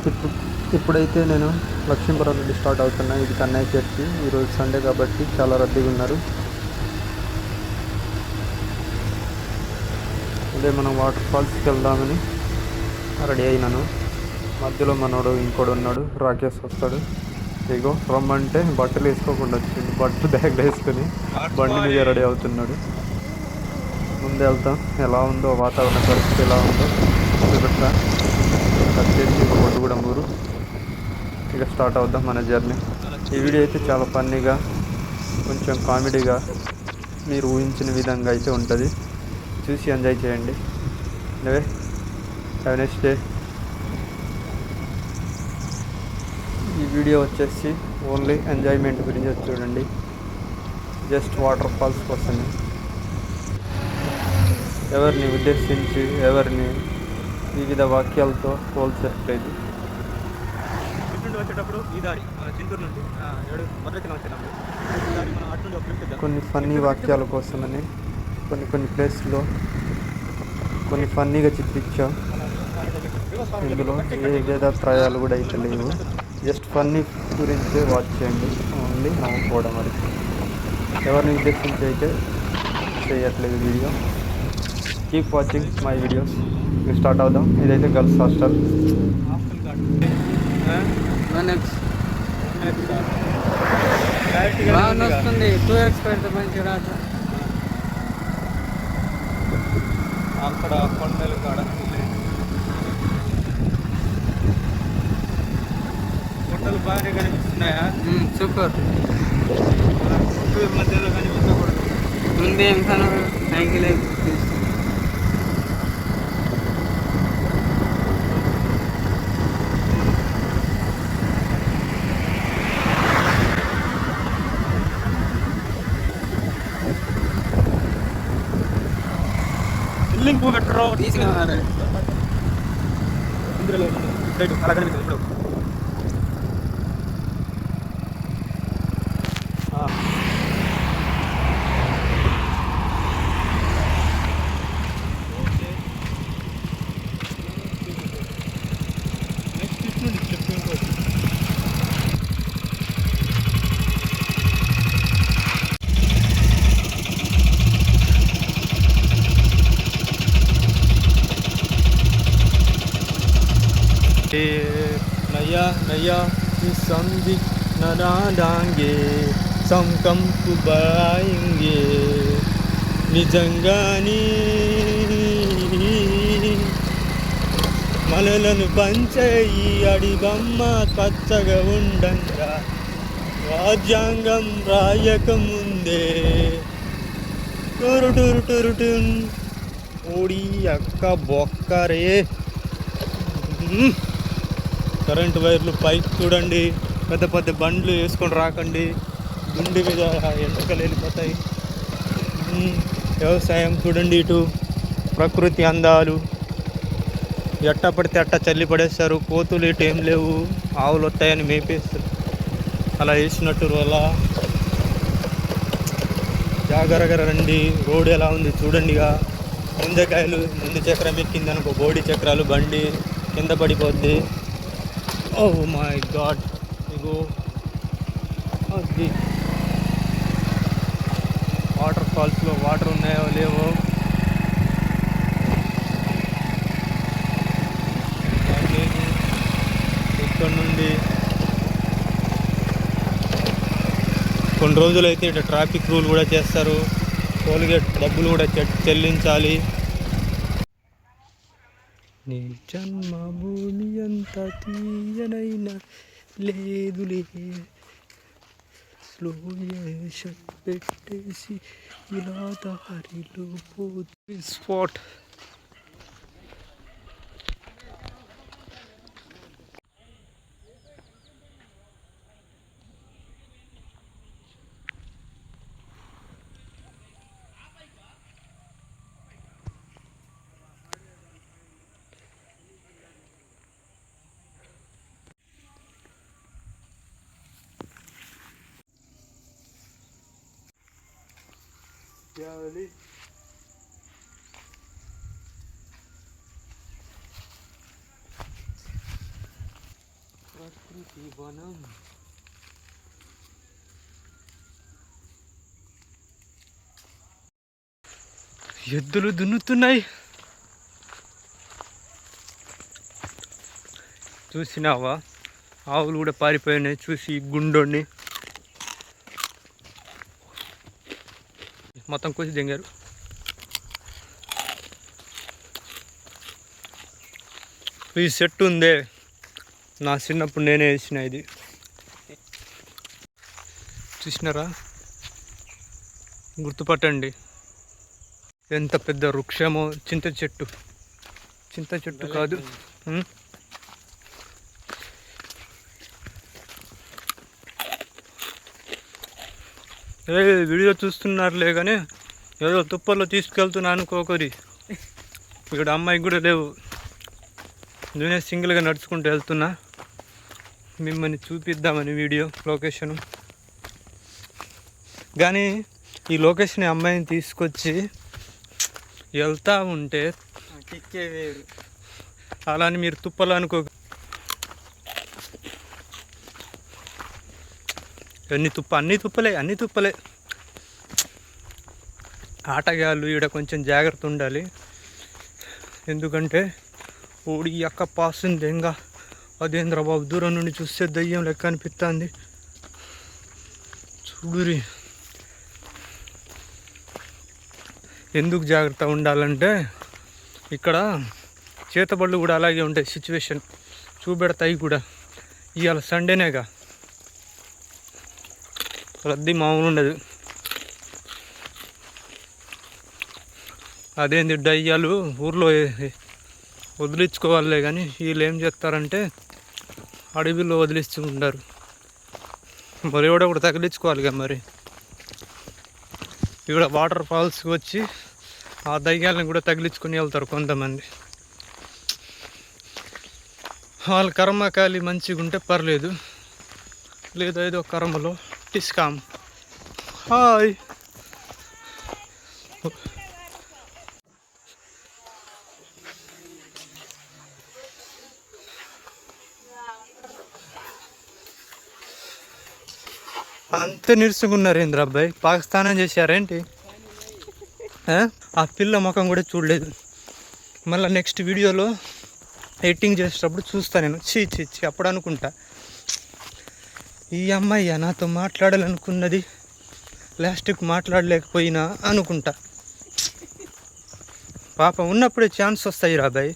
ఇప్పుడు ఇప్పుడైతే నేను లక్ష్మీపురం నుండి స్టార్ట్ అవుతున్నా. ఇది కన్నయ్య చర్చి. ఈరోజు సండే కాబట్టి చాలా రద్దీగా ఉన్నారు. అదే మనం వాటర్ ఫాల్స్కి వెళ్దామని రెడీ అయినాను. మధ్యలో మనోడు ఇంకోడు ఉన్నాడు, రాకేష్ వస్తాడు. ఇగో రమ్మంటే బట్టలు వేసుకోకుండా వచ్చింది. బట్టలు బ్యాగ్లో వేసుకొని బండి మీద రెడీ అవుతున్నాడు. ముందు వెళ్తాం, ఎలా ఉందో వాతావరణ పరిస్థితి ఎలా ఉందో చూపెడతా. వచ్చేసి ఇక కొట్టుగూడెం ఊరు. ఇక స్టార్ట్ అవుద్దాం మన జర్నీ. ఈ వీడియో అయితే చాలా ఫన్నీగా, కొంచెం కామెడీగా, మీరు ఊహించిన విధంగా అయితే ఉంటుంది. చూసి ఎంజాయ్ చేయండి. నువ్వే హ్యావ్ నెక్స్ట్ డే. ఈ వీడియో వచ్చేసి ఓన్లీ ఎంజాయ్మెంట్ గురించి చూడండి. జస్ట్ వాటర్ ఫాల్స్ కోసమే, ఎవరిని ఉద్దేశించి ఎవరిని వివిధ వాక్యాలతో పోల్చట్లేదు. వచ్చేటప్పుడు ఈ దారి చింతూరు నుండి వచ్చేటప్పుడు కొన్ని ఫన్నీ వాక్యాల కోసమని కొన్ని ప్లేస్లో కొన్ని ఫన్నీగా చిత్రించాం. ఇందులో ఏ వేదాత్రయాలు కూడా అయితే లేవు. జస్ట్ ఫన్నీ గురించే వాచ్ చేయండి. ఓన్లీ నవ్వుకోవడం అది. ఎవరిని ఉద్దేశించి అయితే చేయట్లేదు video. Keep watching my videos. Start అవుదాం. ఇదైతే గర్ల్స్ హాస్టల్. వస్తుంది 2x పెడితే మంచిగా రాదు. అక్కడ కొండలు కాడ కొండలు బాగానే కనిపిస్తున్నాయా? సూపర్. మధ్యలో కనిపించకూడదు. ముందే సైకిల్ బిల్డింగ్ పూ పెట్టరు తీసుకున్నారు. ఇందులో అలా కనిపిస్తుంది ఇప్పుడు. నెక్స్ట్ ఇటు నుండి స్టెప్ ఇంకోటి. नया नया संदिक नरा डांगे समकम कुबाएंगे నిజంగాని మనలను పంచేయి అడిబమ్మ పచ్చగా ఉండంగా రాజ్యాంగం రాయకముందే టూరు టూరు టూరు టూన్ ఓడి అక్క బొక్కరే. కరెంటు వైర్లు పైకి చూడండి. పెద్ద పెద్ద బండ్లు వేసుకొని రాకండి, గుండె మీద ఎంటకలు వెళ్ళిపోతాయి. వ్యవసాయం చూడండి, ఇటు ప్రకృతి అందాలు. ఎట్ట పడితే అట్ట చల్లి పడేస్తారు. కోతులు ఇటు ఏం లేవు, ఆవులు వస్తాయని మేపేస్తారు. అలా వేసినట్టు అలా జాగ్రత్తగా రండి. రోడ్ ఎలా ఉంది చూడండిగా. ముందకాయలు ముందు చక్రం ఎక్కింది అనుకో, బోడి చక్రాలు బండి కింద పడిపోద్ది. Oh my God. ఇగో అది వాటర్ ఫాల్స్లో వాటర్ ఉన్నాయో లేవో. ఇక్కడ నుండి కొన్ని రోజులైతే ఇట్లా ట్రాఫిక్ రూల్ కూడా చేస్తారు. టోల్గేట్ డబ్బులు కూడా చెల్లించాలి. నీ జన్మభూమి అంత తీయనైనా లేదులే, స్లో పెట్టేసి ఇలా దారిలో పోతే స్పాట్. Ali. ప్రకృతి వనం. ఎద్దులు దున్నుతున్నాయి. చూసినావా, ఆవులు కూడా పారిపోయినాయి. చూసి గుండోని మొత్తం కోసి దింగారు. ఈ చెట్టు ఉందే, నా చిన్నప్పుడు నేనే వేసిన. ఇది చూసినారా, గుర్తుపట్టండి ఎంత పెద్ద వృక్షమో. చింత చెట్టు, చింత చెట్టు కాదు. వీడియో చూస్తున్నారులే కానీ ఏదో తుప్పల్లో తీసుకెళ్తున్నా అనుకోకరి. ఇక్కడ అమ్మాయికి కూడా లేవు. నేనే సింగిల్గా నడుచుకుంటూ వెళ్తున్నా, మిమ్మల్ని చూపిద్దామని వీడియో లొకేషను. కానీ ఈ లొకేషన్ అమ్మాయిని తీసుకొచ్చి వెళ్తూ ఉంటే కిక్కే వేరు. అలా అని మీరు తుప్పలు అనుకో. అన్ని తుప్పలే. ఆటగాళ్ళు ఈడ కొంచెం జాగ్రత్త ఉండాలి. ఎందుకంటే ఓడి అక్క పాస్తుంది ఇంకా. అదేంద్ర బాబు, దూరం నుండి చూస్తే దయ్యం లెక్క అనిపిస్తుంది. చూడురి, ఎందుకు జాగ్రత్త ఉండాలంటే ఇక్కడ చేతబళ్ళు కూడా అలాగే ఉంటాయి. సిచ్యువేషన్ చూపెడతాయి కూడా. ఇవాళ సండేనేగా, రద్దీ మామూలు ఉండదు. అదేంది దయ్యాలు ఊర్లో వదిలించుకోవాలే కానీ వీళ్ళు ఏం చేస్తారంటే అడవిలో వదిలిస్తూ ఉంటారు. మరి కూడా ఒకటి తగిలించుకోవాలి కదా. మరి ఇక్కడ వాటర్ ఫాల్స్కి వచ్చి ఆ దయ్యాలను కూడా తగిలించుకొని వెళ్తారు కొంతమంది. వాళ్ళ కర్మకాలి మంచిగా ఉంటే పర్లేదు, లేదా ఏదో కర్మలో టిస్కామ్. హాయ్, అంత నీరసంగా ఏంద్ర అబ్బాయి, పాకిస్తానం చేశారేంటి? ఆ పిల్ల ముఖం కూడా చూడలేదు. మళ్ళీ నెక్స్ట్ వీడియోలో ఎడిటింగ్ చేసేటప్పుడు చూస్తా నేను. చీ అప్పుడు అనుకుంటా, ఈ అమ్మాయి నాతో మాట్లాడాలనుకున్నది, లాస్ట్కి మాట్లాడలేకపోయినా అనుకుంటా. పాప ఉన్నప్పుడే ఛాన్స్ వస్తాయి రాబాయ్.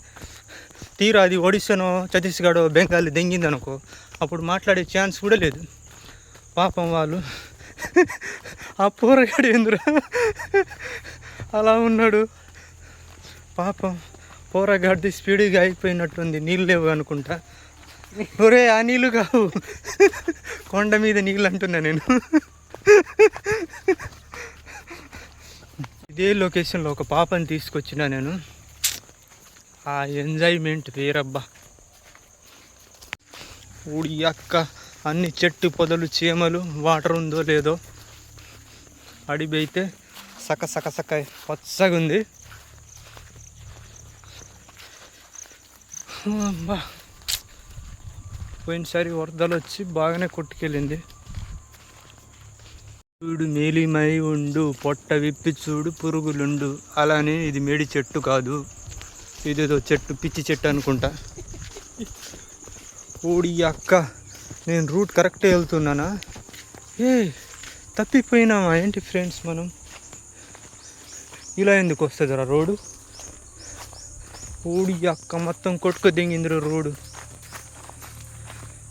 తీరా అది ఒడిశానో ఛత్తీస్గఢో బెంగాలీ దెంగింది అనుకో, అప్పుడు మాట్లాడే ఛాన్స్ కూడా లేదు. పాపం వాళ్ళు ఆ పోరగాడు ఎందురా అలా ఉన్నాడు. పాపం పోరగాడిది స్పీడ్గా అయిపోయినట్టుంది. నీళ్ళు లేవు అనుకుంటా. ఒరే, ఆ నీళ్ళు కావు, కొండ మీద నీళ్ళు అంటున్నా నేను. ఇదే లొకేషన్లో ఒక పాపని తీసుకొచ్చిన నేను. ఆ ఎంజాయ్మెంట్ వేరబ్బా. ఊడి అక్క, అన్ని చెట్టు పొదలు, చీమలు, వాటర్ ఉందో లేదో. అడివి అయితే సక్క పచ్చగా ఉంది. అబ్బా, పోయినసారి వరదలు వచ్చి బాగానే కొట్టుకెళ్ళింది. చూడు మేలిమై ఉండు, పొట్ట విప్పి చూడు పురుగులుండు. అలానే ఇది మేడి చెట్టు కాదు, ఇదేదో చెట్టు, పిచ్చి చెట్టు అనుకుంటా. ఊడి అక్క, నేను రూట్ కరెక్టే వెళ్తున్నానా? తప్పిపోయినామా ఏంటి ఫ్రెండ్స్ మనం? ఇలా ఎందుకు వస్తుందిరా రోడ్డు? ఊడి అక్క, మొత్తం కొట్టుకు దింగిందిరా రోడ్డు.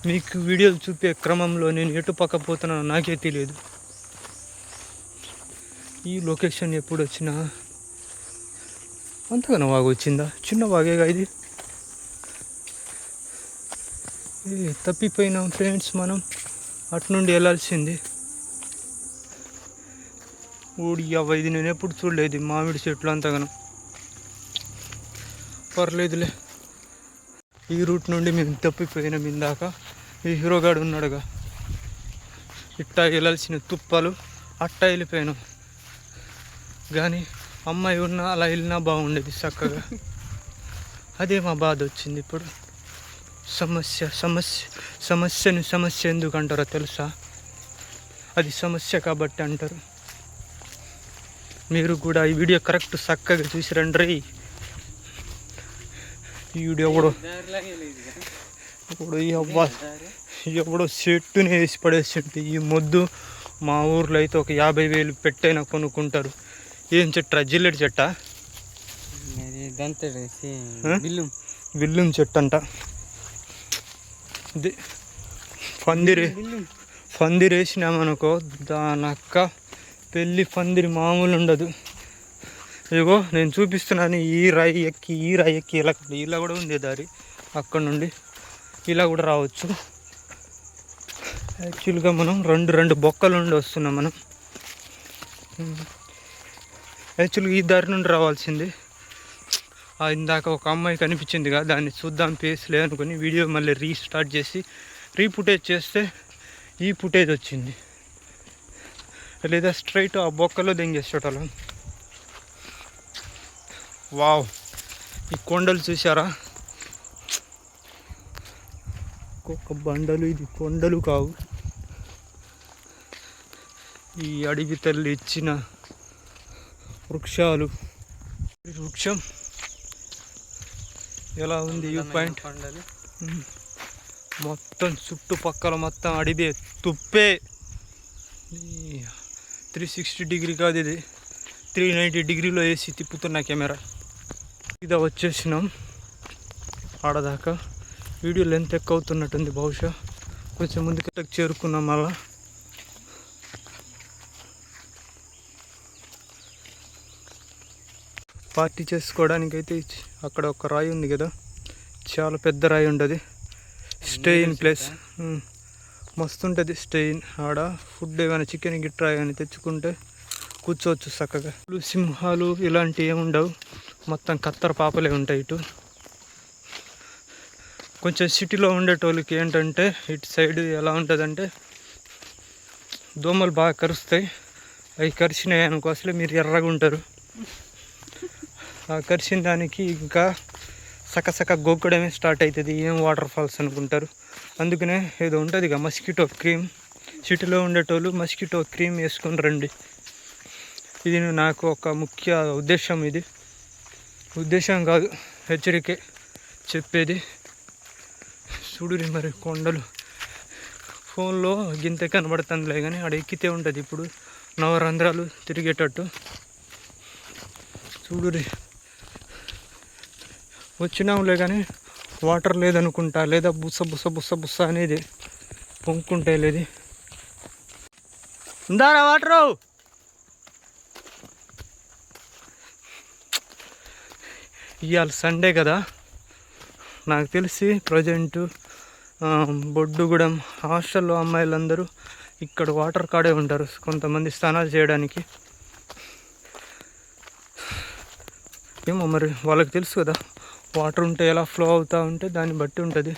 మీకు వీడియోలు చూపే క్రమంలో నేను ఎటు పక్క పోతున్నానో నాకే తెలియదు. ఈ లొకేషన్ ఎప్పుడు వచ్చినా అంతగానో వాగు వచ్చిందా? చిన్న వాగేగా ఇది. తప్పిపోయినాం ఫ్రెండ్స్ మనం. అటు నుండి వెళ్ళాల్సింది. ఊడి అవ్వ, ఇది నేను ఎప్పుడు చూడలేదు. మామిడి చెట్లు అంతగానో. పర్లేదులే. ఈ రూట్ నుండి మేము తప్పిపోయినాం ఇందాక. ఈ హీరోగాడు ఉన్నాడుగా, ఇట్టా వెళ్ళాల్సిన తుప్పలు అట్టా వెళ్ళిపోయాను. కానీ అమ్మాయి ఉన్నా అలా వెళ్ళినా బాగుండేది చక్కగా. అదే మా బాధ వచ్చింది ఇప్పుడు. సమస్యని సమస్య ఎందుకు అంటారో తెలుసా? అది సమస్య కాబట్టి అంటారు. మీరు కూడా ఈ వీడియో కరెక్ట్ చక్కగా చూసి రండి. ఈ వీడియో కూడా ఇప్పుడు ఎవడో చెట్టుని వేసి పడేసింటే ఈ మొద్దు మా ఊర్లో అయితే ఒక 50,000 పెట్టైనా కొనుక్కుంటారు. ఏం చెట్టు? జిల్లెడి చెట్ట, విల్లుం చెట్టు అంట. ఇది పందిరి వేసినామనుకో దానక్క పెళ్ళి పందిరి మామూలు ఉండదు. ఇదిగో నేను చూపిస్తున్నాను. ఈ రాయి ఎక్కి ఇలా కూడా ఉంది దారి. అక్కడ నుండి ఇలా కూడా రావచ్చు. యాక్చువల్గా మనం రెండు బొక్కల నుండి వస్తున్నాం. మనం యాక్చువల్గా ఈ దారి నుండి రావాల్సింది. ఇందాక ఒక అమ్మాయి కనిపించింది కదా, దాన్ని చూద్దాం పేస్లే అనుకుని వీడియో మళ్ళీ రీస్టార్ట్ చేసి రీఫుటేజ్ చేస్తే ఈ ఫుటేజ్ వచ్చింది. లేదా స్ట్రైట్ ఆ బొక్కలో దెంగేసేటోళ్ళం. వావ్, ఈ కొండలు చూసారా? ఒక్కొక్క బండలు, ఇది కొండలు కావు. ఈ అడవి తల్లి ఇచ్చిన వృక్షాలు. వృక్షం ఎలా ఉంది? వ్యూ పాయింట్ మొత్తం చుట్టుపక్కల మొత్తం అడివే, తుప్పే. 360 డిగ్రీ కాదు, ఇది 390 డిగ్రీలో వేసి తిప్పుతున్న కెమెరా. ఇదా వచ్చేసినాం ఆడదాకా. వీడియో లెంత్ ఎక్కువ అవుతున్నట్టుంది, బహుశా కొంచెం ముందుకు చేరుకున్నాం. మళ్ళా పార్టీ చేసుకోవడానికైతే అక్కడ ఒక రాయి ఉంది కదా, చాలా పెద్ద రాయి ఉంటుంది. స్టే ఇన్ ప్లేస్ మస్తు ఉంటుంది. స్టే ఇన్ ఆడ ఫుడ్ ఏమైనా చికెన్ గిట్రా కానీ తెచ్చుకుంటే కూర్చోవచ్చు చక్కగా. సింహాలు ఇలాంటివి ఏమి ఉండవు, మొత్తం కత్తర పాపలే ఉంటాయి. ఇటు కొంచెం సిటీలో ఉండేటోళ్ళకి ఏంటంటే ఇటు సైడ్ ఎలా ఉంటుందంటే దోమలు బాగా కరుస్తాయి. అవి కరిచినాయి అనుకో అసలే మీరు ఎర్రగా ఉంటారు. ఆ కరిచిన దానికి ఇంకా సకసక గోక్కడమే స్టార్ట్ అవుతుంది. ఏం వాటర్ ఫాల్స్ అనుకుంటారు. అందుకనే ఏదో ఉంటుంది ఇక మస్కిటో క్రీమ్. సిటీలో ఉండేటోళ్ళు మస్కిటో క్రీమ్ వేసుకొని రండి. ఇది నాకు ఒక ముఖ్య ఉద్దేశం. ఇది ఉద్దేశం కాదు, హెచ్చరికే చెప్పేది. చూడురి మరి కొండలు. ఫోన్లో గింత కనబడుతుందిలే కానీ ఆడ ఎక్కితే ఉంటుంది ఇప్పుడు నవరంధ్రాలు తిరిగేటట్టు. చూడురి వచ్చినాంలే కానీ వాటర్ లేదనుకుంటా, లేదా బుస్స అనేది పొంగుకుంటే లేదు. ఉందారా వాటరు? ఇవాళ సండే కదా, నాకు తెలిసి ప్రజెంటు బొడ్డుగూడెం హాస్టల్లో అమ్మాయిలందరూ ఇక్కడ వాటర్ కాడే ఉంటారు. కొంతమంది స్నానాలు చేయడానికి. ఏమో మరి వాళ్ళకి తెలుసు కదా, వాటర్ ఉంటే ఎలా ఫ్లో అవుతూ ఉంటే దాన్ని బట్టి ఉంటుంది.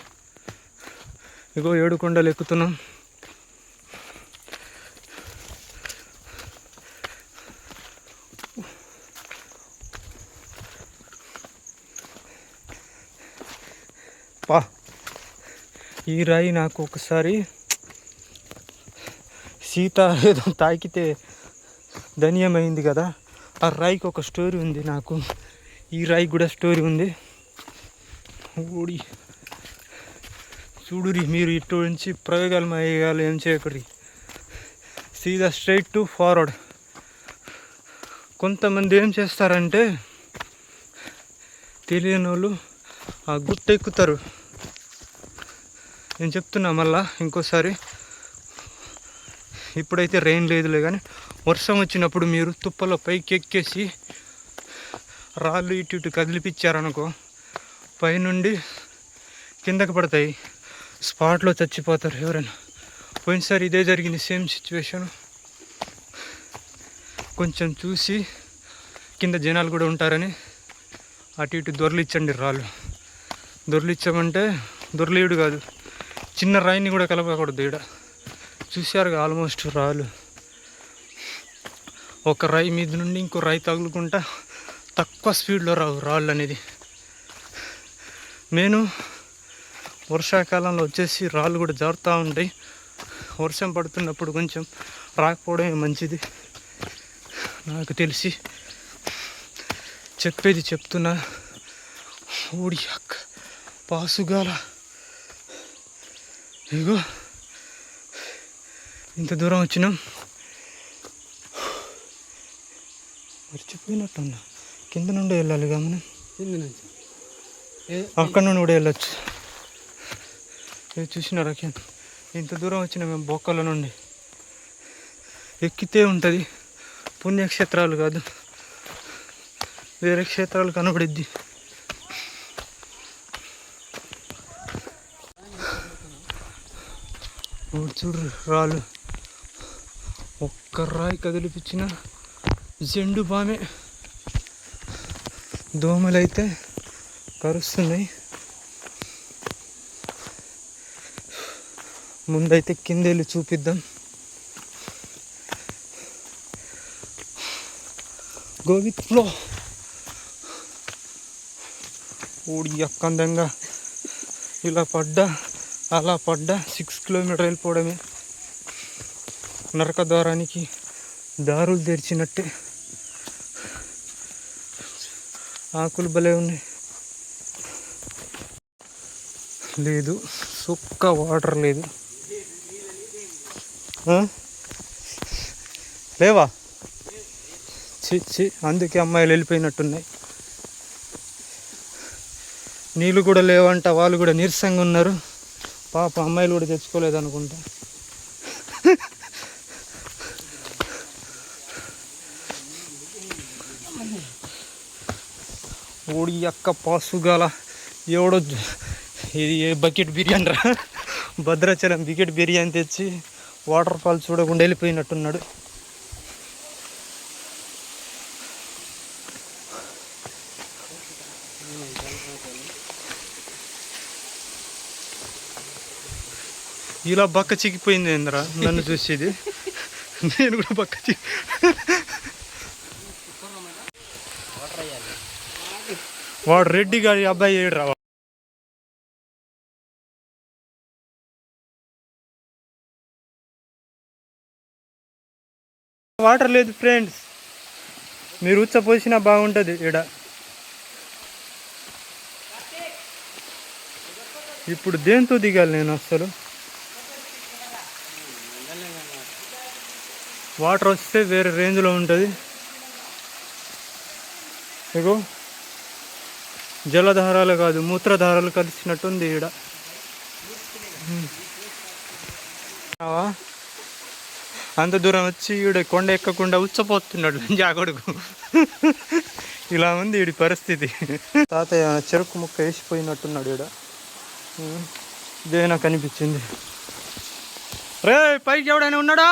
ఇగో 7 కొండలు ఎక్కుతున్నాం. ఈ రాయి నాకు ఒకసారి సీత ఏదో తాకితే ధన్యమైంది కదా, ఆ రాయికి ఒక స్టోరీ ఉంది. నాకు ఈ రాయి కూడా స్టోరీ ఉంది. ఓడి చూడురి మీరు, ఇటు నుంచి ప్రయోగాలు ఏం చేయకూడదు, సీదా స్ట్రైట్ టు ఫార్వర్డ్. కొంతమంది ఏం చేస్తారంటే తెలియని వాళ్ళు ఆ గుట్ట ఎక్కుతారు. నేను చెప్తున్నా మళ్ళా ఇంకోసారి, ఇప్పుడైతే రెయిన్ లేదులే కానీ వర్షం వచ్చినప్పుడు మీరు తుప్పలో పైకి ఎక్కేసి రాళ్ళు ఇటు కదిలిపించారనుకో పైనుండి కిందకి పడతాయి, స్పాట్లో చచ్చిపోతారు ఎవరైనా. పోయినసారి ఇదే జరిగింది, సేమ్ సిచ్యువేషన్. కొంచెం చూసి కింద జనాలు కూడా ఉంటారని అటు ఇటు దొర్లిచ్చండి. రాళ్ళు దొర్లిచ్చామంటే దొర్లియుడు కాదు, చిన్న రాయిని కూడా కలపకూడదు. ఇక్కడ చూశారుగా ఆల్మోస్ట్ రాళ్ళు. ఒక రాయి మీద నుండి ఇంకో రాయి తగులుకుంటా తక్కువ స్పీడ్లో రావు రాళ్ళు అనేది. నేను వర్షాకాలంలో వచ్చేసి రాళ్ళు కూడా జారుతూ ఉంటాయి. వర్షం పడుతున్నప్పుడు కొంచెం రాకపోవడమే మంచిది. నాకు తెలిసి చెప్పేది చెప్తున్నా. ఊడి అక్క పాసుగాల ఇగో ఇంత దూరం వచ్చినాం. మర్చిపోయినట్టున్నా. కింద నుండి వెళ్ళాలిగా మనం. కింద నుంచి అక్కడ నుండి కూడా వెళ్ళొచ్చు. ఇది చూసినారా కింద ఇంత దూరం వచ్చిన మేము బొక్కల నుండి. ఎక్కితే ఉంటుంది. పుణ్యక్షేత్రాలు కాదు, వేరే క్షేత్రాలు కనబడిద్ది. చూడు రాళ్ళు. ఒక్క రాయి కదిలిపించిన జెండు బామే. దోమలైతే కరుస్తున్నాయి. ముందైతే కిందెళ్ళి చూపిద్దాం. గోవిత్లో ఊడి అక్కందంగా ఇలా పడ్డా అలా పడ్డా 6 కిలోమీటర్ వెళ్ళిపోవడమే. నరక ద్వారానికి దారులు తెరిచినట్టే. ఆకులు భలే ఉన్నాయి. లేదు సుక్క వాటర్ లేదు. లేవా? చి అందుకే అమ్మాయిలు వెళ్ళిపోయినట్టున్నాయి. నీళ్ళు కూడా లేవంట. వాళ్ళు కూడా నీరసంగా ఉన్నారు. పాప అమ్మాయిలు కూడా తెచ్చుకోలేదు అనుకుంటా. ఓడి అక్క పాసుగాల ఎవడో ఇది బకెట్ బిర్యానీ రా, భద్రాచలం బకెట్ బిర్యానీ తెచ్చి వాటర్ ఫాల్ చూడకుండా వెళ్ళిపోయినట్టున్నాడు. ఇలా బక్క చిక్కిపోయింది ఏంద్రా నన్ను చూసేది. నేను కూడా బక్క వాడు రెడ్డి గారి అబ్బాయి ఏడురా. వాటర్ లేదు ఫ్రెండ్స్, మీరు ఉచ్చ పోసినా బాగుంటుంది ఈడ. ఇప్పుడు దేంతో దిగాలి నేను? అసలు వాటర్ వస్తే వేరే రేంజ్లో ఉంటుంది. ఇగో జలధారాలు కాదు మూత్రధారాలు కలిసినట్టుంది ఈడ. అంత దూరం వచ్చి ఈడ కొండ ఎక్కకుండా ఉచ్చపోతున్నాడు జాగొడుకు. ఇలా ఉంది ఈడి పరిస్థితి. తాతయ్య చెరుకు ముక్క వేసిపోయినట్టున్నాడు ఈడ. ఇదే నాకు అనిపించింది. రే పైకి ఎవడైనా ఉన్నాడా?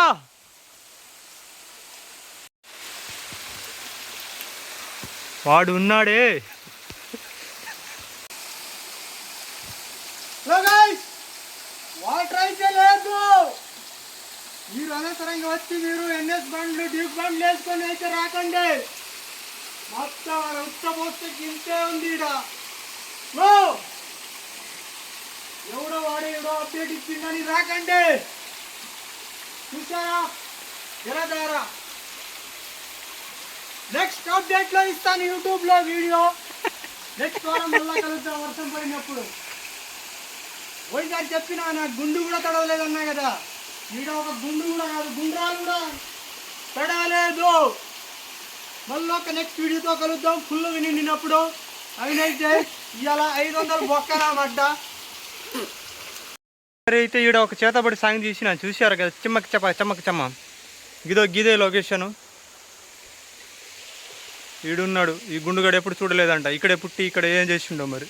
వాడు ఉన్నాడే. వాటర్ అయితే లేదు. మీరు అనవసరంగా వచ్చి మీరు ఎన్ఎస్ బండ్లు డ్యూక్ బండ్లు వేసుకొని అయితే రాకండి. మొత్తం ఉచ్చపోస్తే ఇంతే ఉంది ఈడ. ఎవడో వాడే ఎవడో అప్డేట్ ఇచ్చిందని రాకండి. చూసారా జలధార? నెక్స్ట్ అప్డేట్ లో ఇస్తాను యూట్యూబ్ లో వీడియో. నెక్స్ట్ వారం మళ్ళా కలుద్దాం వర్షం పడినప్పుడు. పోయినసారి చెప్పినా నాకు గుండు కూడా తడవలేదన్నా కదా. ఈడ ఒక గుండు కూడా కాదు, గుండ్రాలు కూడా తడవలేదు. మళ్ళీ ఒక నెక్స్ట్ వీడియోతో కలుద్దాం ఫుల్గా నిండినప్పుడు. అయినైతే ఇవాళ 500 బొక్కలా పడ్డ. అయితే ఈడ ఒక చేతబడి సాంగ్ తీసిన చూసారు కదా, చెమ్మక్ చెమ్మ. గిదే లొకేషను. ఈడున్నాడు. ఈ గుండుగాడు ఎప్పుడు చూడలేదంట. ఇక్కడే పుట్టి ఇక్కడ ఏం చేసిండో మరి.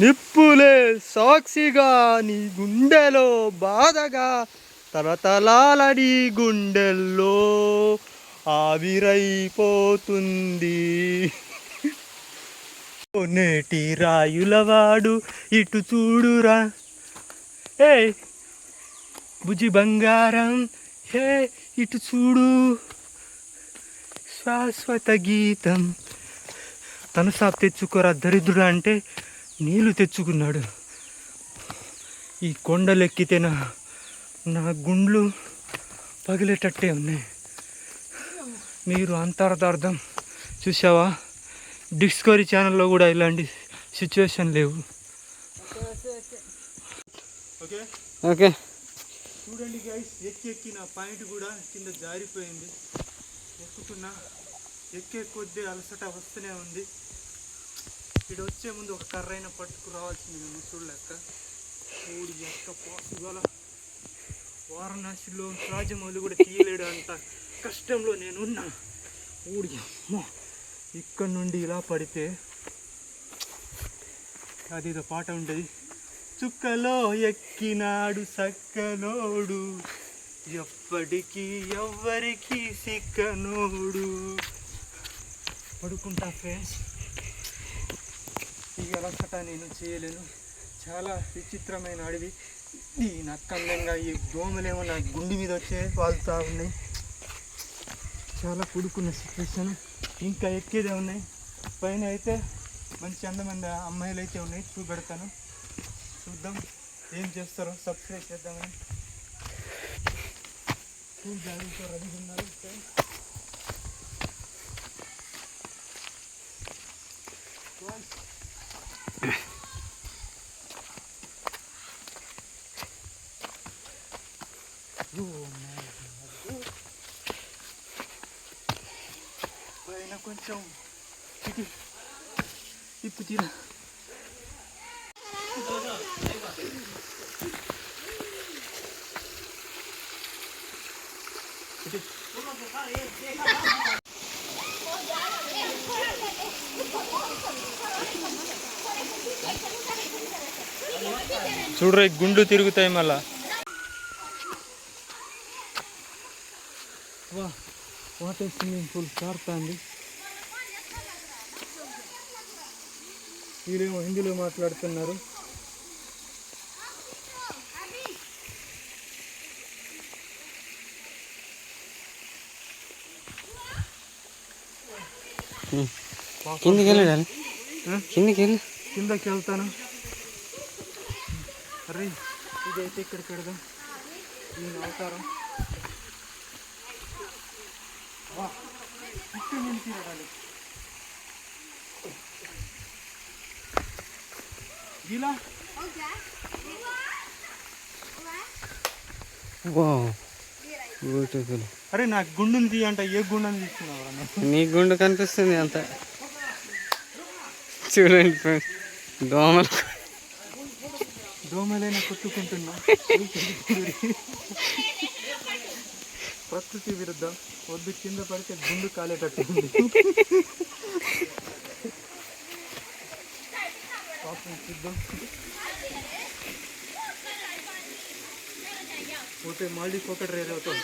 నిప్పులే సాక్షిగా నీ గుండెలో బాధగా తలతలాలని గుండెల్లో ఆవిరైపోతుంది. నేటి రాయులవాడు ఇటు చూడురా, ఏ బుజ్జి బంగారం, హే ఇటు చూడు. శాశ్వత గీతం. తను సాపు తెచ్చుకోరా దరిద్రుడు అంటే నీళ్ళు తెచ్చుకున్నాడు. ఈ కొండలు ఎక్కితే నా గుండ్లు పగిలేటట్టే ఉన్నాయి. మీరు అంతరార్థం చూసావా? డిస్కవరీ ఛానల్లో కూడా ఇలాంటి సిచ్యువేషన్ లేవు. ఓకే ఓకే చూడండి గైస్, ఎక్కి నా పాయింట్ కూడా కింద జారిపోయింది. ఎక్కుతున్నా, ఎక్కే కొద్దీ అలసట వస్తూనే ఉంది. ఇక్కడ వచ్చే ముందు ఒక కర్రైన పట్టుకు రావాల్సింది ముసుడు లెక్క. ఊడి ఎక్క ఇవాళ వారణాసిలో రాజమౌళి కూడా తీయలేడు అంత కష్టంలో నేనున్నా. ఊడి ఇక్కడ నుండి ఇలా పడితే అది ఇదో పాట ఉంటుంది, చుక్కలో ఎక్కినాడు సక్కనోడు, ఎప్పటికీ ఎవ్వరికి సిక్కనోడు. పడుకుంటా ఫ్రెండ్స్, ఈ అలసట నేను చేయలేను. చాలా విచిత్రమైన అడవి. ఈ నక్కందంగా ఈ దోమలేమో నా గుండె మీద వచ్చే వాళ్తూ ఉన్నాయి. చాలా పుడుకున్న సిచ్యువేషన్. ఇంకా ఎక్కేదే ఉన్నాయి. పైన అయితే మంచి అందమైన అమ్మాయిలు అయితే ఉన్నాయి, చూపెడతాను. చూద్దాం ఏం చేస్తారో. సబ్స్క్రైబ్ చేద్దామని జాగ్రత్త రెడీ ఉన్నారు. పైన కొంచెం తిప్పు తీర. చూడరా, గుండు తిరుగుతాయి మళ్ళా. వాటర్ స్విమ్మింగ్ పూల్ కారుతుంది. వీళ్ళేమో హిందీలో మాట్లాడుతున్నారు. కిందికి వెళ్ళాలి, కిందికి వెళ్ళి కిందకి వెళ్తాను. అరే ఇదైతే ఇక్కడ పెడదాం. నేను అవతారం ఇక్కడ నుంచి రావాలి. ఇలా బ్యూటిఫుల్. అరే నా గుండుని తీ అంటే ఏ గుండెని తీసుకున్నావు? నీ గుండు కనిపిస్తుంది అంత. చూడండి ఫ్రెండ్స్, దోమలైనా కొట్టుకుంటున్నా. ప్రకృతి విరుద్ధం. వద్దు, కింద పడితే గుండు కాలేటట్టు ఉంది. చూద్దాం. పోతే మళ్ళీ ఒకటి రేర్ అవుతాం.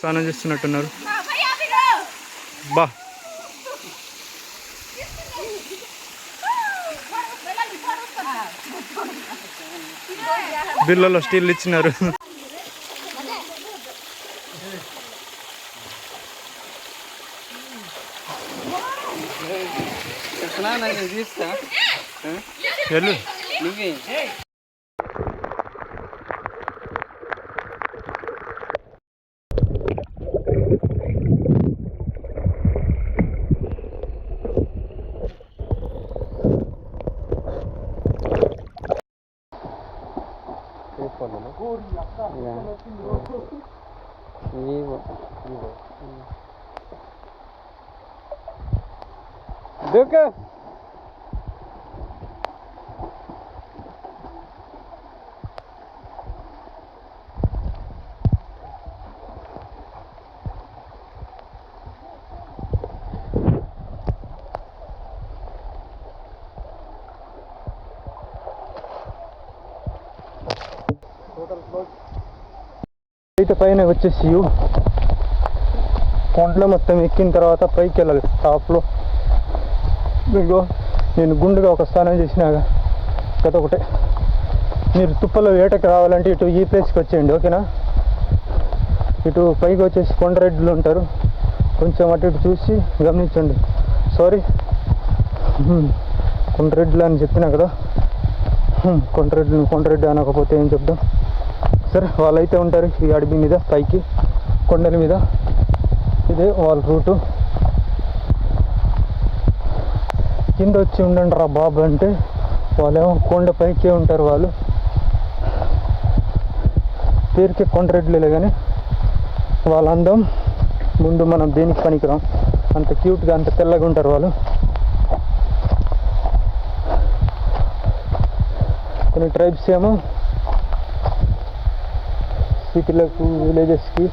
స్నానం చేస్తున్నట్టున్నారు. బా బిల్లలో స్టీల్ ఇచ్చినారు. తీస్తా వెళ్ళు. నువ్వే దూకు. అయితే పైన వచ్చేసి కొండలో మొత్తం ఎక్కిన తర్వాత పైకి వెళ్ళాలి టాప్లో. ఇదిగో నేను గుండుగా ఒక స్నానం చేసినాగా గత ఒకటే. మీరు తుప్పలో వేటకు రావాలంటే ఇటు ఈ ప్లేస్కి వచ్చేయండి, ఓకేనా? ఇటు పైకి వచ్చేసి కొండరెడ్లు ఉంటారు, కొంచెం అటు ఇటు చూసి గమనించండి. సారీ, కొండరెడ్లు అని చెప్పినా కదా, కొండరెడ్డి అనకపోతే ఏం చెప్దాం. సరే, వాళ్ళైతే ఉంటారు ఈ అడవి మీద, పైకి కొండల మీద. ఇదే వాళ్ళ రూటు. కింద వచ్చి ఉండండి రా బాబు అంటే వాళ్ళేమో కొండ పైకే ఉంటారు. వాళ్ళు పేరుకే కొండరెడ్లే కానీ వాళ్ళ అందం ముందు మనం దేనికి పనికిరాం. అంత క్యూట్గా అంత తెల్లగా ఉంటారు వాళ్ళు. కొన్ని ట్రైబ్స్ ఏమో సిటీలకు విలేజెస్కి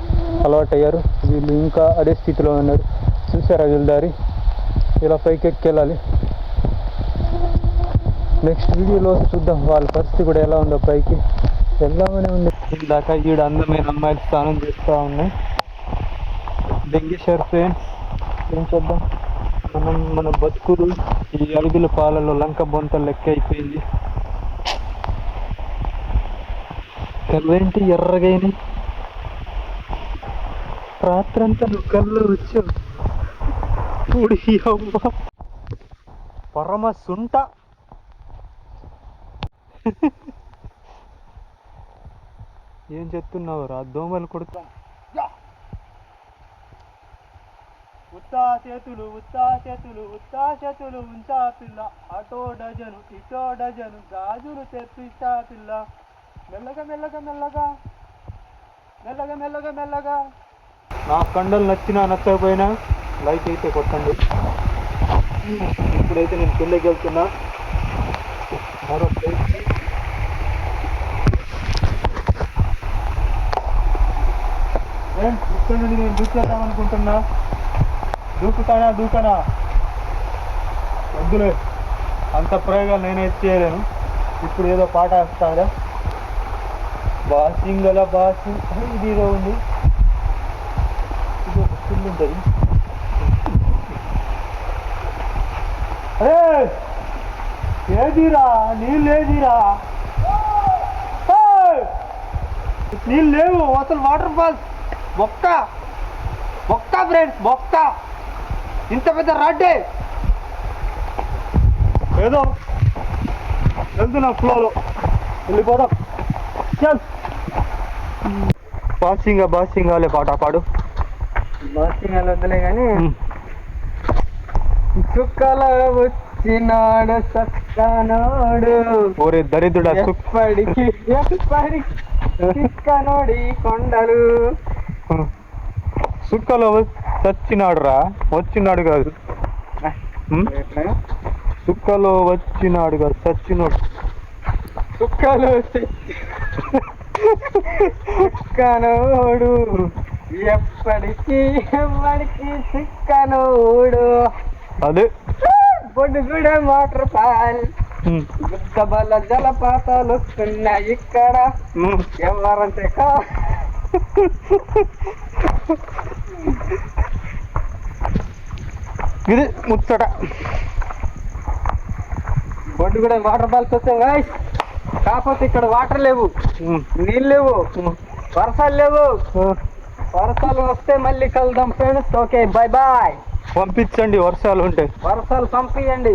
అలవాటు అయ్యారు, వీళ్ళు ఇంకా అదే స్థితిలో ఉన్నారు. చూసారా వీళ్ళ దారి? ఇలా పైకి ఎక్కి వెళ్ళాలి. నెక్స్ట్ వీడియోలో చూద్దాం వాళ్ళ పరిస్థితి కూడా ఎలా ఉందో. పైకి వెళ్దామనే ఉంది. దాకా ఈడ అందమైన అమ్మాయిలు స్నానం చేస్తూ ఉన్నాయి. దెంగేశ్వర్ ఫ్రెండ్స్, ఏం చేద్దాం, మన బతుకులు ఈ అరుగుల పాలలో లంక బొంత లెక్క అయిపోయింది. కళ్ళేంటి ఎర్రగైనాయి? రాత్రంతా నువ్వు కళ్ళు వచ్చావు. పూడి అవ్వ పరమ సుంట. ఏం చెప్తున్నావు రా? దోమలు కొడుతా. ఉత్తా చేతులు ఉత్తా చేతులు ఉత్తా చేతులు ఉంచా పిల్ల, అటో డజను ఇటో డజను గాజులు తెప్పిస్తా పిల్ల. మెల్లగా మెల్లగా మెల్లగా మెల్లగా మెల్లగా మెల్లగా. నా కండలు నచ్చినా నచ్చకపోయినా లైక్ అయితే కొట్టండి. ఇప్పుడైతే నేను కిందకి వెళ్తున్నా. మరో ప్లేస్ ఇక్కడ నుండి నేను దూకేద్దాం అనుకుంటున్నా. దూకనా వద్దులే, అంత ప్రయోగాలు నేనైతే చేయలేను. ఇప్పుడు ఏదో పాట వేస్తాడా, బాసింగల బాసింగ్ ఇది ఏదో ఉంది. ఇది ఒక స్కిల్ ఉంటుంది. ఏదిరా నీళ్ళేదిరా? నీళ్ళు లేవు అసలు. వాటర్ ఫాల్స్ బొక్క ఫ్రెండ్స్, బొక్క. ఇంత పెద్ద రాడ్డే. ఏదో వెళ్తున్నా ఫ్లోలో, వెళ్ళిపోదాం. చల్, బాసింగ్ వాళ్ళే పాట పాడు. బాసింగ్ వాళ్ళు వద్దులే కానీ, చుక్కల వచ్చినాడు సక్కనోడు. ఓరే దరిద్రుడా, ఎప్పటికి చిక్కనోడి కొండలు. సుక్కలో చచ్చినాడు రా, వచ్చినాడు కాదు. సుక్కలో వచ్చినాడు కాదు, చచ్చినోడు. సుక్కలో చిక్కనోడు, ఎప్పటికి చిక్కనోడు. అదే బొడ్డుగూడె వాటర్ ఫాల్, గుద్దబల్ల జలపాతాలు వస్తున్నాయి ఇక్కడ. ఎవరంటే ఇది ముచ్చట. బొడ్డుగూడె వాటర్ ఫాల్స్ వచ్చాం గాయ్స్. కాకపోతే ఇక్కడ వాటర్ లేవు, నీళ్ళు లేవు, వర్షాలు లేవు. వర్షాలు వస్తే మళ్ళీ కలుద్దాం ఫ్రెండ్స్. Okay, bye bye. పంపించండి వర్షాలు ఉంటే, వర్షాలు పంపించండి.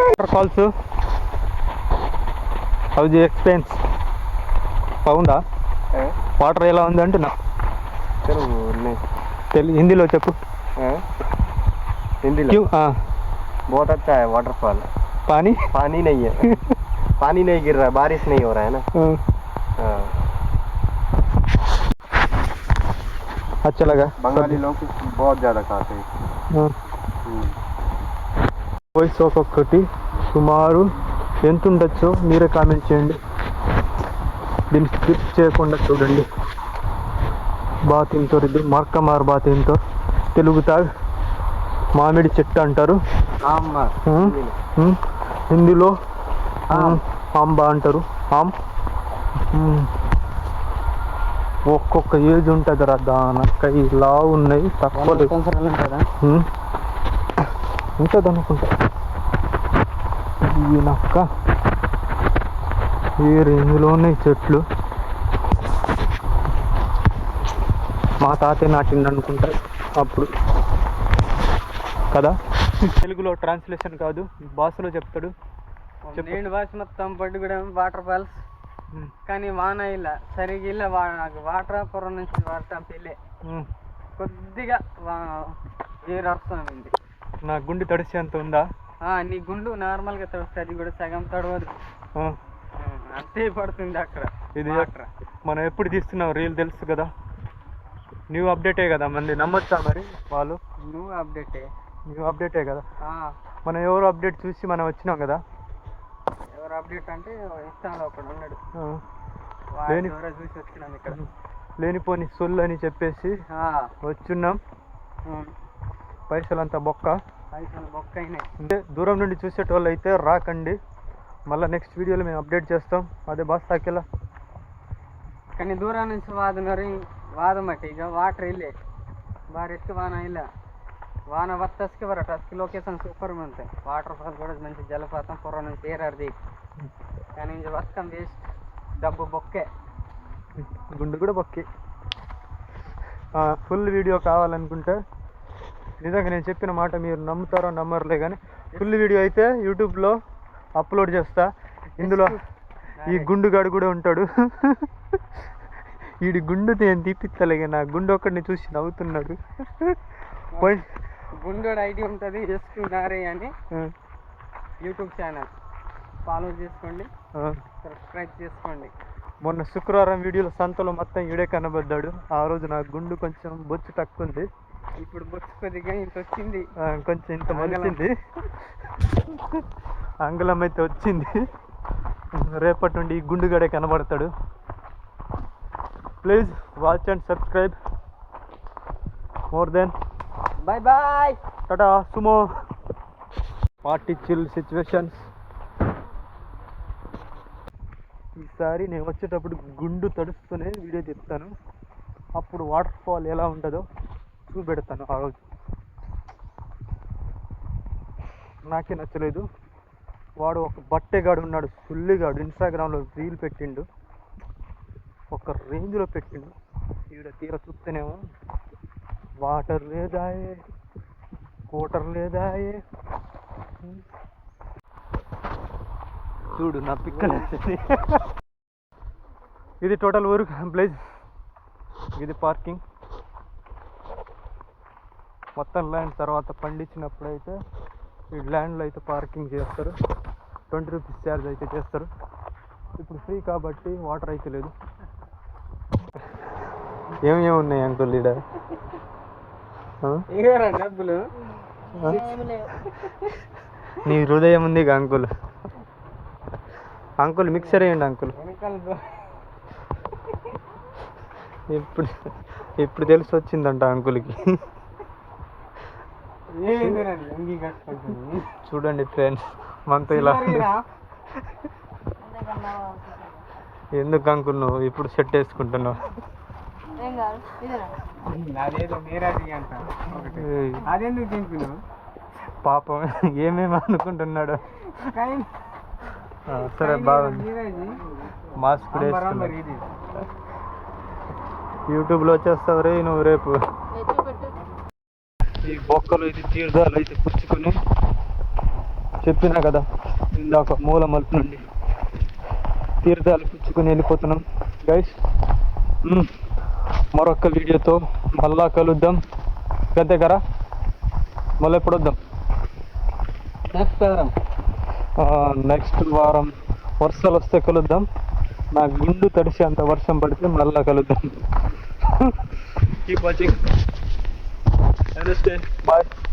Water falls how the experience? బాగుందా? వాటర్ ఎలా ఉంది అంటున్నా? హిందీలో చెప్పు. हिंदी बहुत अच्छा है वाटरफॉल. पानी नहीं है. पानी नहीं गिर रहा है, बारिश नहीं हो रहा है ना. अच्छा लगा. बंगाली लोग बहुत ज़्यादा खाते हैं. వాయిస్ ఒక్కొక్కటి సుమారు ఎంత ఉండొచ్చో మీరే కామెంట్ చేయండి. దీన్ని స్కిప్ చేయకుండా చూడండి. బాగా తింటారు. ఇది మార్కమార్ బాగా తింటారు. తెలుగు తాగ్ మామిడి చెట్టు అంటారు. హిందీలో ఆంబా అంటారు. ఆమ్ ఒక్కొక్క ఏజ్ ఉంటుంది రా దానక్క. ఇలా ఉన్నాయి తక్కువ ఉంటుంది అనుకుంటా. ఈయనక్క ఈ రేంజ్లో ఉన్నాయి చెట్లు. మా తాతే నాటిండు అనుకుంటా అప్పుడు కదా. తెలుగులో ట్రాన్స్లేషన్ కాదు, భాషలో చెప్తాడు. నేను భాష మొత్తం పట్టుకోవడం వాటర్ ఫాల్స్, కానీ వాన ఇలా సరిగ్గా ఇలా వాటర్ పొర నుంచి వాటర్ పెళ్ళే కొద్దిగా నీరు వస్తుంది. నా గుండె తడిసి అంత ఉందా? నీ గుండు నార్మల్గా తడుస్తుంది, అది కూడా సగం తడవదు, అంతే పడుతుంది అక్కడ. ఇది మనం ఎప్పుడు తీస్తున్నాం రీల్ తెలుసు కదా, న్యూ అప్డేటే కదా. మంది నమ్మొచ్చా మరి వాళ్ళు? న్యూ అప్డేటే కదా. మనం ఎవరు అప్డేట్ చూసి మనం వచ్చినాం కదా. ఎవరు అప్డేట్ అంటే ఇన్స్టాలో ఒకడు ఉన్నాడు, చూసి వచ్చినాం ఇక్కడ. లేనిపోని సొల్లు అని చెప్పేసి వచ్చున్నాం. పైసలు బొక్క అయినాయి. అంటే దూరం నుండి చూసేటోళ్ళు అయితే రాకండి, మళ్ళీ నెక్స్ట్ వీడియోలో మేము అప్డేట్ చేస్తాం. అదే బాస్ తాకేలా. కానీ దూరం నుంచి వాదమట్టి ಈಗ ವಾಟರ್ ಇಲ್ಲೇ ಬಾರಿ ಎಷ್ಟು ವಾನ ಇಲ್ಲ. వాన వత్తస్కి వర టస్కి లొకేషన్ సూపర్ ఉంది. వాటర్ ఫాల్ కూడా మంచి జలపాతం పొర నుంచి ఏరాది. కానీ ఇది వస్తాం వేస్ట్, డబ్బు బొక్కే, గుండు కూడా బొక్కే. ఫుల్ వీడియో కావాలనుకుంటే నిజంగా నేను చెప్పిన మాట మీరు నమ్ముతారో నమ్మరులే, కానీ ఫుల్ వీడియో అయితే యూట్యూబ్లో అప్లోడ్ చేస్తా. ఇందులో ఈ గుండుగాడు కూడా ఉంటాడు. వీడి గుండు నేను తీపిస్తలేగా, నా గుండు ఒక్కడిని చూసి నవ్వుతున్నాడు. గుండోడు ఐడి ఉంటుంది చేసుకున్నారే అని యూట్యూబ్ ఛానల్ ఫాలో చేసుకోండి, సబ్స్క్రైబ్ చేసుకోండి. మొన్న శుక్రవారం వీడియోలో సంతలో మొత్తం ఈడే కనబడ్డాడు. ఆ రోజు నా గుండు కొంచెం బొచ్చు తక్కువ ఉంది, ఇప్పుడు బొచ్చు కొద్దిగా ఇంత వచ్చింది, కొంచెం ఇంత మలిసింది. అంగుళం అయితే వచ్చింది. రేపటి నుండి ఈ గుండుగడే కనబడతాడు. Please watch and subscribe. More then bye Tata Sumo. Party chill situations. ఈసారి నేను వచ్చేటప్పుడు గుండు తడుస్తూనే వీడియో చెప్తాను, అప్పుడు వాటర్ ఫాల్ ఎలా ఉంటుందో చూపెడతాను. ఆ రోజు నాకే నచ్చలేదు. వాడు ఒక బట్టెగాడు ఉన్నాడు, సుల్లిగాడు, ఇన్స్టాగ్రామ్లో రీల్ పెట్టిండు, ఒక రేంజ్లో పెట్టిండు. ఈడ తీర చూస్తేనేమో వాటర్ లేదాయే, కోటర్ లేదాయే. చూడు నా పిక్కలు. ఇది టోటల్ ఊరు ప్లేస్, ఇది పార్కింగ్. మొత్తం ల్యాండ్ తర్వాత పండించినప్పుడు అయితే ఈ ల్యాండ్లో అయితే పార్కింగ్ చేస్తారు. 20 రూపీస్ ఛార్జ్ అయితే చేస్తారు. ఇప్పుడు ఫ్రీ కాబట్టి వాటర్ అయితే లేదు. ఏమేమి ఉన్నాయి అంకుల్ ఈడ? డబ్బులు నీ హృదయం ఉంది అంకుల్. అంకుల్ మిక్సర్ వేయండి అంకుల్. ఇప్పుడు తెలిసి వచ్చిందంట అంకుల్కి. చూడండి ఫ్రెండ్స్, మనతో ఇలా ఎందుకు అంకుల్ నువ్వు ఇప్పుడు సెట్ వేసుకుంటున్నావు? పాపం ఏమేమి అనుకుంటున్నాడు. సరే బాగుంది. మాస్క్ వేసుకున్నాడు. యూట్యూబ్లో వచ్చేస్తావు రే నువ్వు రేపు. ఈ బొక్కలు అయితే తీర్థాలు అయితే పుచ్చుకొని చెప్పినా కదా ఇందాక మూల మలుపు నుండి తీర్థాలు పుచ్చుకొని వెళ్ళిపోతున్నాం గైస్. మరొక వీడియోతో మళ్ళా కలుద్దాం. గంతే కదా, మళ్ళీ ఎప్పుడు వద్దాం? నెక్స్ట్ వారం వర్షాలు వస్తే కలుద్దాం. నా గుండు తడిసి అంత వర్షం పడితే మళ్ళా కలుద్దాం. Keep watching. Bye.